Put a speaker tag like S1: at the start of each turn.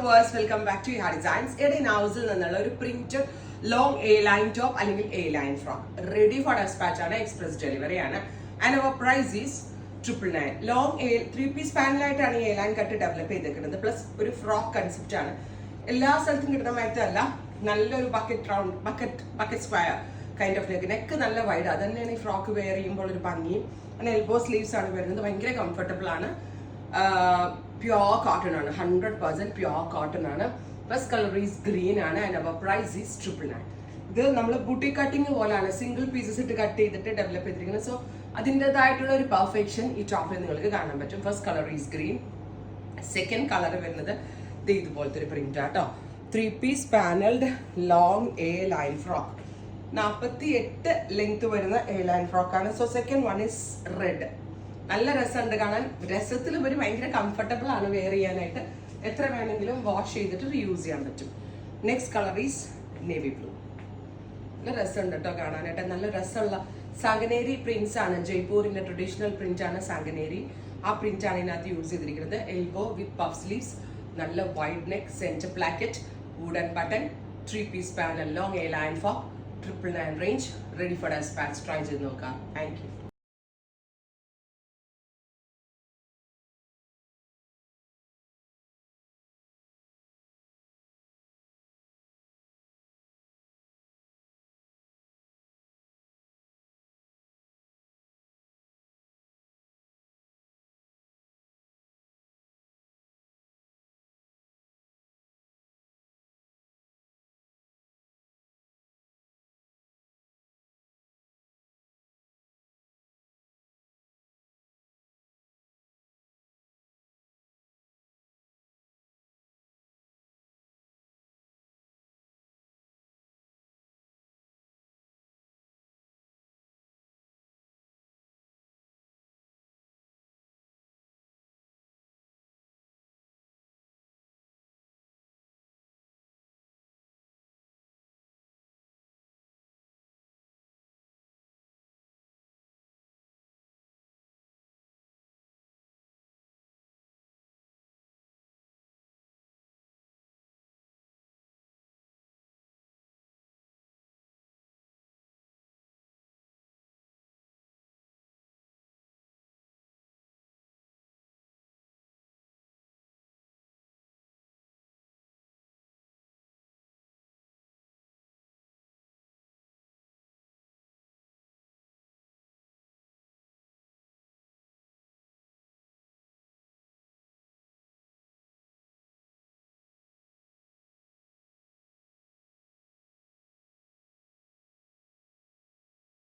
S1: Viewers, welcome back to ha designs. Eden ഹൗസിൽ നിന്നുള്ള ഒരു printed long A line top അല്ലെങ്കിൽ A line frock ready for dispatch ആണ്. Express delivery ആണ്. And our price is 999. Long A 3-piece പാനലായിട്ടാണ് ഈ A line cut develop ചെയ്തിരിക്കുന്നത്. Plus ഒരു ഫ്രോക്ക് കൺസെപ്റ്റ് ആണ്. എല്ലാ സ്ഥലത്തും കിട്ടുന്ന മാറ്റമല്ല, നല്ലൊരു bucket round bucket square kind of neck നല്ല വൈഡ്. അത് തന്നെയാണ് ഈ ഫ്രോക്ക് വെയർ ചെയ്യുമ്പോൾ ഒരു ഭംഗിയും. അങ്ങനെ എൽബോ സ്ലീവ്സ് ആണ് വരുന്നത്. ഭയങ്കര കംഫർട്ടബിൾ ആണ്. പ്യോർ കോട്ടൺ ആണ്, 100% പ്യോർ കോട്ടൺ ആണ്. ഫസ്റ്റ് കളർ ഈസ് ഗ്രീൻ ആണ്. And our price is 999. ഇത് നമ്മൾ ബൂട്ടി കട്ടിങ് പോലെയാണ്, സിംഗിൾ പീസസ് ഇട്ട് കട്ട് ചെയ്തിട്ട് ഡെവലപ്പ് ചെയ്തിരിക്കുന്നത്. സോ അതിൻ്റെതായിട്ടുള്ള ഒരു പെർഫെക്ഷൻ ഈ ടോപ്പിൽ നിങ്ങൾക്ക് കാണാൻ പറ്റും. First colour is green. Second colour വരുന്നത് ഇതുപോലത്തെ ഒരു പ്രിന്റ് ആട്ടോ. 3-piece panelled long A line frock, 48 length വരുന്ന എ ലൈൻ ഫ്രോക്ക് ആണ്. So second one is red. നല്ല രസമുണ്ട് കാണാൻ. രസത്തിൽ ഒരു ഭയങ്കര കംഫർട്ടബിൾ ആണ് വെയർ ചെയ്യാനായിട്ട്. എത്ര വേണമെങ്കിലും വാഷ് ചെയ്തിട്ട് റീയൂസ് ചെയ്യാൻ പറ്റും. Next colour is navy blue. നല്ല രസമുണ്ട് കേട്ടോ കാണാനായിട്ട്. നല്ല രസമുള്ള സാഗനേരി പ്രിന്റ്സ് ആണ്. ജയ്പൂരിന്റെ ട്രഡീഷണൽ പ്രിന്റ് ആണ് സാഗനേരി. ആ പ്രിന്റ് ആണ് ഇതിനകത്ത് യൂസ് ചെയ്തിരിക്കുന്നത്. എൽബോ വിത്ത് പഫ് സ്ലീവ്സ്, നല്ല wide neck, centre placket, wooden button, 3-piece panel long A line for 999 range. Ready for dispatch. Try ചെയ്ത് നോക്കാം. Thank U.